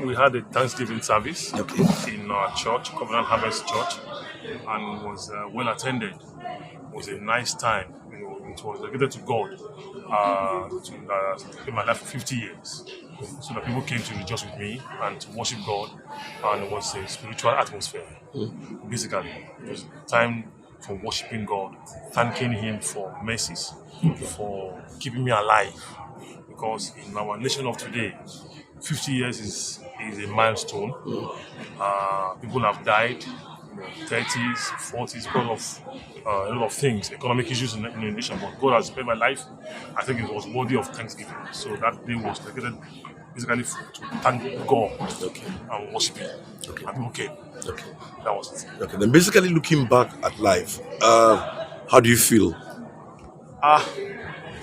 We had a Thanksgiving service Okay. in our church, Covenant Harvest Church, and it was well attended. It was a nice time. It was dedicated to God in my life for 50 years. So that people came to rejoice with me and to worship God, and it was a spiritual atmosphere. Basically, it was time for worshiping God, thanking Him for mercies, for keeping me alive. Because in our nation of today, 50 years is a milestone. People have died, 30s, 40s, because of a lot of things, economic issues in the nation. But God has spared my life. I think it was worthy of thanksgiving. So that day was dedicated basically to thank God and worship Him. And people came. Okay. That was it. Okay. Then basically looking back at life, how do you feel?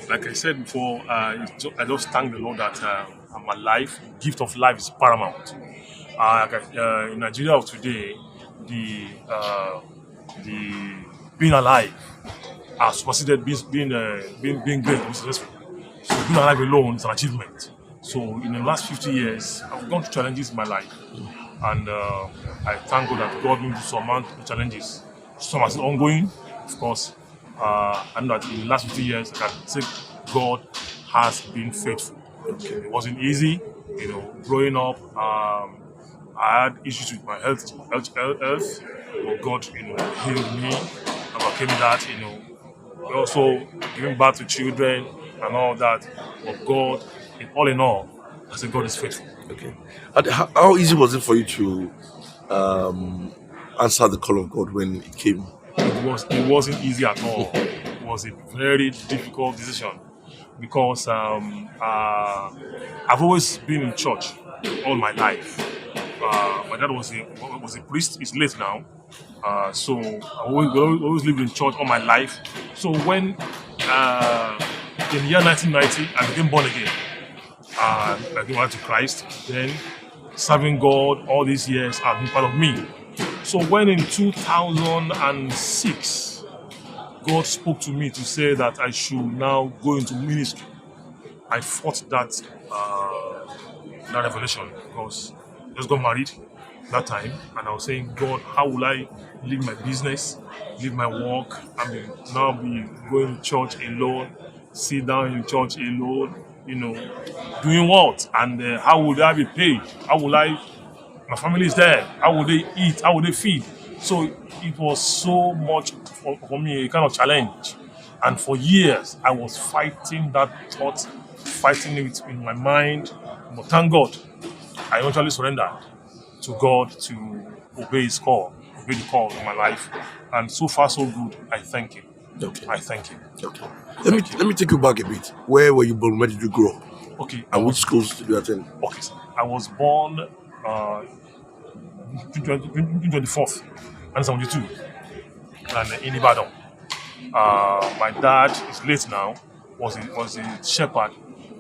Like I said before, I just thank the Lord that I'm alive. Gift of life is paramount. In Nigeria of today, the being alive has superseded being great and successful. So being alive alone is an achievement. So in the last 50 years, I've gone through challenges in my life, and I thank God that God will surmount the challenges. Some are still ongoing, of course. I know that in the last 50 years, I can say God has been faithful. It wasn't easy, growing up. I had issues with my health, but God, healed me, overcame that, also giving birth to children and all that. But God, all in all, I say God is faithful. Okay. And how easy was it for you to answer the call of God when it came? It wasn't easy at all. It was a very difficult decision because I've always been in church all my life. My dad was a priest. He's late now, so I always lived in church all my life. So when in the year 1990 I became born again, I came back to Christ. Then serving God all these years have been part of me. So when in 2006 God spoke to me to say that I should now go into ministry, I fought that revelation because I just got married that time, and I was saying, God, how will I leave my business, leave my work, and now be going to church alone, sit down in church alone, doing what? And how would I be paid? How will my family is there, how would they eat? How would they feed? So it was so much for me, a kind of challenge. And for years, I was fighting that thought, fighting it in my mind. But thank God, I eventually surrendered to God to obey His call, obey the call of my life. And so far, so good. I thank Him. Okay. I thank Him. Okay. Let me take you back a bit. Where were you born? Where did you grow up? Okay. And which schools did you attend? Okay. I was born 24th, 1972, and in Ibadan. My dad is late now. Was a shepherd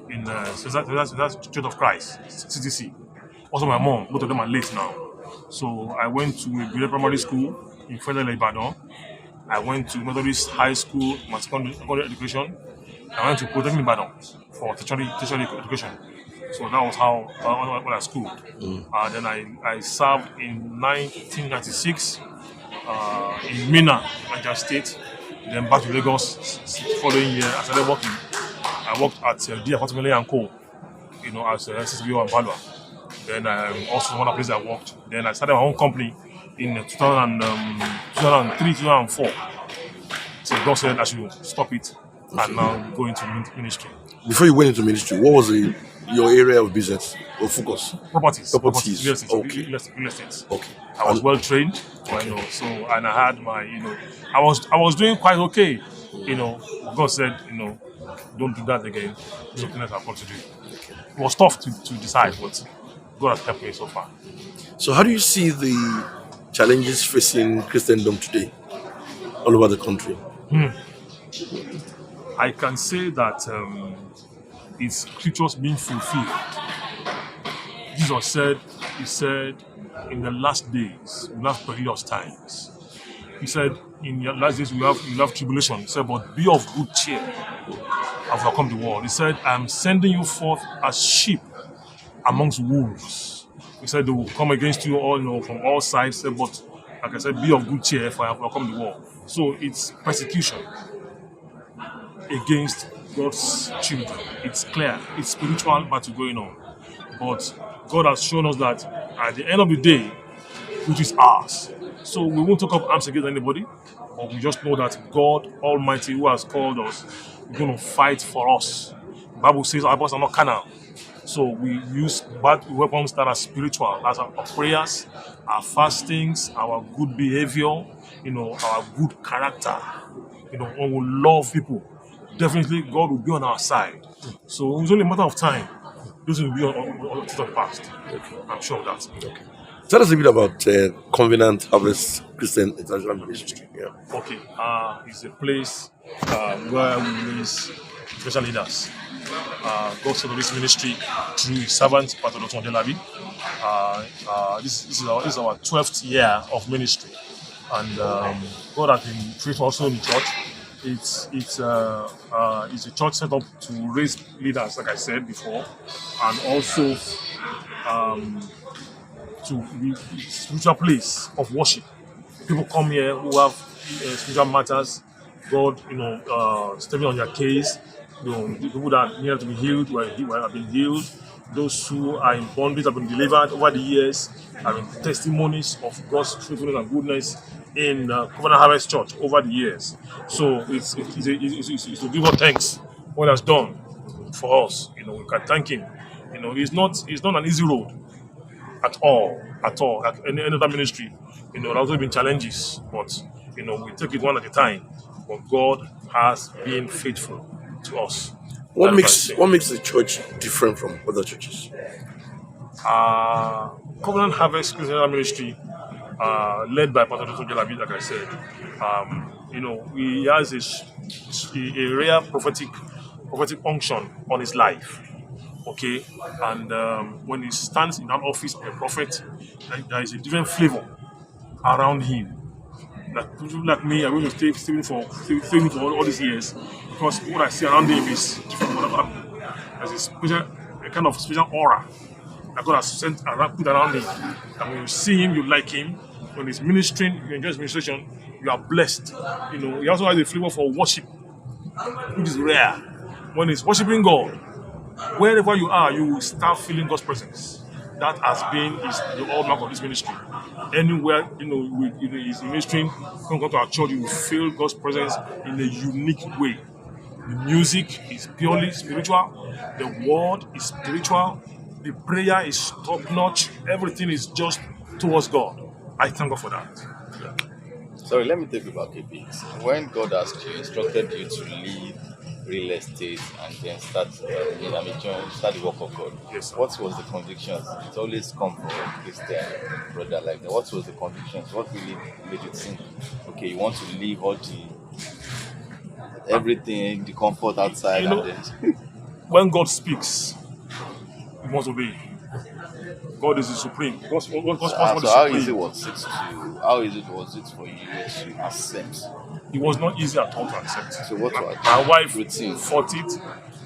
in Church of Christ, CTC. Also, my mom, both of them are late now. So I went to a primary school in Federal Ibadan. I went to Methodist High School, my secondary education. I went to Polytechnic Ibadan for tertiary education. So that was how when I schooled. Then I served in 1996 in Mina, Niger State. Then back to Lagos following year. I started working. I worked at D. Afatimele & Co. As a SSBO and Valua. Then also one of the places I worked. Then I started my own company in 2003, 2004. So God said I should stop it and now go into ministry. Before you went into ministry, what was your area of business or focus? Properties. Real estate. Okay. Real estate. Okay. I was well trained, so and I had my, I was doing quite okay, God said, don't do that again. Something else I've got to do. It was tough to decide, but God has helped me so far. So how do you see the challenges facing Christendom today all over the country? I can say that it's scriptures being fulfilled. Jesus said, He said, in the last days, we'll have perilous times. He said, in the last days, you'll have tribulation. He said, but be of good cheer. I've overcome the world. He said, I'm sending you forth as sheep amongst wolves. He said they will come against you all, from all sides. But like I said, be of good cheer, for I have overcome the world. So it's persecution against God's children. It's clear. It's spiritual battle going on. But God has shown us that at the end of the day, which is ours. So we won't take up arms against anybody, but we just know that God Almighty, who has called us, is going to fight for us. The Bible says our weapons are not carnal. So we use bad weapons that are spiritual. That's our prayers, our fastings, our good behavior, our good character. When we love people, definitely God will be on our side. So it's only a matter of time. This will be on the past. I'm sure of that. Okay. Tell us a bit about Covenant Harvest Christian International Ministry. Yeah. Okay. It's a place where we raise special leaders. God started this ministry through his servant, Pastor Dr. Ondelabi. This is our 12th year of ministry. And God has been faithful also in the church. It's a church set up to raise leaders, like I said before, and also to be a spiritual place of worship. People come here who have spiritual matters. God, stepping on their case. The people that needed to be healed have been healed. Those who are in bondage have been delivered over the years. Having testimonies of God's faithfulness and goodness in Covenant Harvest Church over the years. So it's to give God thanks for what He has done for us. We can thank Him. It's not an easy road at all. Like any other ministry, there have also been challenges, but we take it one at a time. But God has been faithful to us. What makes the church different from other churches? Covenant Harvest Christian Ministry, led by Pastor Dr. Ondelabi, like I said, he has a rare prophetic unction on his life. Okay, and when he stands in an office of a prophet, there is a different flavor around him. Like people like me, I'm going to stay for all these years because what I see around him is different from other people. There's a kind of special aura that God has put around him. And when you see him, you like him. When he's ministering, you enjoy his ministration, you are blessed. He also has a flavor for worship, which is rare. When he's worshiping God, wherever you are, you will start feeling God's presence. That has been the hallmark of this ministry. Anywhere, he's ministering, come to our church, you will feel God's presence in a unique way. The music is purely spiritual. The word is spiritual. The prayer is top-notch. Everything is just towards God. I thank God for that. Yeah. Sorry, let me take you back a bit. When God asked you, instructed you to leave real estate and then start the work of God. Yes, sir. What was the convictions? It always come from a Christian brother like that. What was the convictions? What really made you think, okay, you want to leave all everything, the comfort outside? When God speaks, you must obey. God is the supreme. God's So how easy was it for you to accept? It was not easy at all to accept. So what was my wife routine? fought it.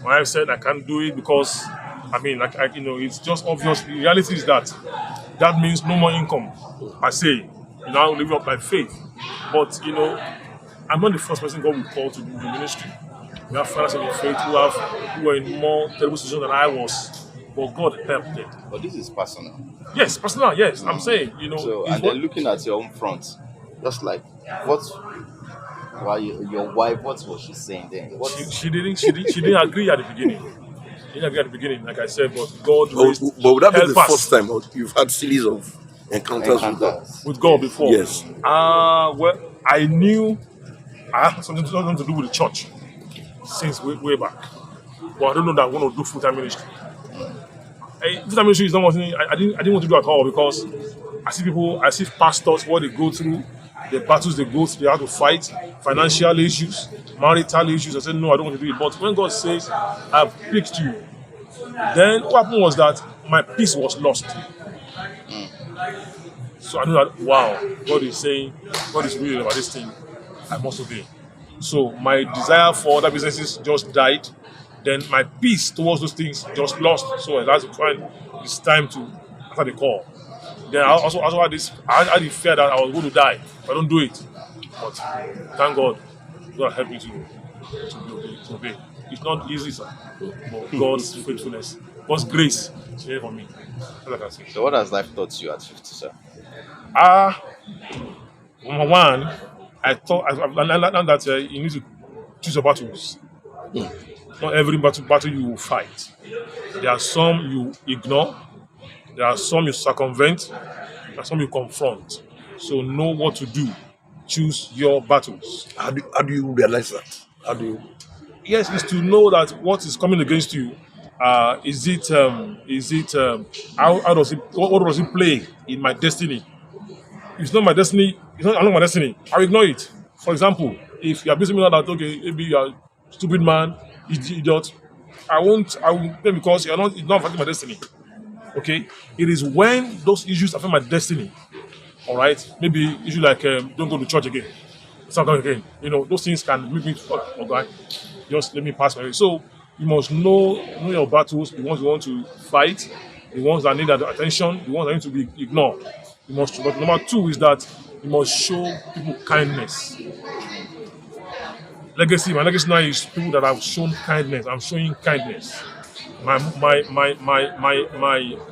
My wife said I can't do it because it's just obvious. The reality is that means no more income. I say, I live up by faith. But I'm not the first person God will call to do the ministry. We have fathers in the faith who were in more terrible situations than I was. But God helped them. But this is personal. Yes, personal, yes. I'm saying, So, and then looking at your own front, just like, your wife, what was she saying then? She didn't agree at the beginning. Like I said, but God raised But would that be the help first time you've had series of encounters with God before? Yes. Well, I knew I had something to do with the church since way back. But I don't know that I want to do full-time ministry. Full-time ministry is not something I didn't want to do at all because I see pastors, what they go through, the battles they go through, they have to fight, financial issues, marital issues. I said, no, I don't want to do it. But when God says, I've picked you, then what happened was that my peace was lost. So I knew that, wow, God is saying, God is real about this thing. I must obey. So my desire for other businesses just died. then my peace towards those things just lost. So that's when it's time to answer the call. Then I also had this. I had the fear that I was going to die if I don't do it. But thank God, God helped me to obey. It's not easy, sir. But God's faithfulness, God's grace is here for me. That's what I can say. So what has life taught you at 50, sir? Number one, I thought I learned that you need to choose your battles. Not every battle you will fight. There are some you ignore. There are some you circumvent. There are some you confront. So know what to do. Choose your battles. How do you realize that? How do you? Yes, is to know that what is coming against you. How does it play in my destiny? If it's not my destiny, it's not along my destiny. I'll ignore it. For example, if you are basing me on that, okay, maybe you are a stupid man, idiot. I will because it's not affecting my destiny. Okay? It is when those issues affect my destiny. Alright? Maybe issue like don't go to church again. Stop going again. Those things can make me God, just let me pass my way. So you must know your battles, the ones you want to fight, the ones that need attention, the ones that need to be ignored. But number two is that you must show people kindness. My legacy now is people that have shown kindness. I'm showing kindness. My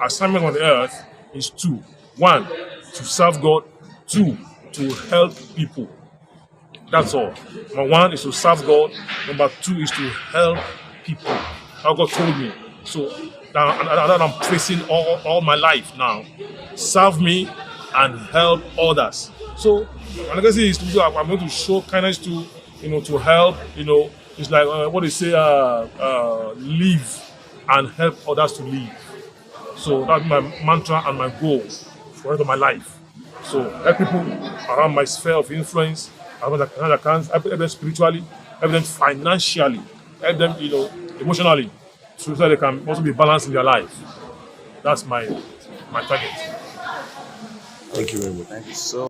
assignment on the earth is two. One, to serve God. Two, to help people. That's all. Number one is to serve God. Number two is to help people. How God told me. So that I'm facing all my life now. Serve me and help others. So my legacy is to do. I'm going to show kindness to to help. It's like what they say. Live and help others to live. So that's my mantra and my goal for the rest of my life. So help people around my sphere of influence. Help them spiritually, help them financially, help them emotionally, so that they can also be balanced in their life. That's my target. Thank you very much. Thank you so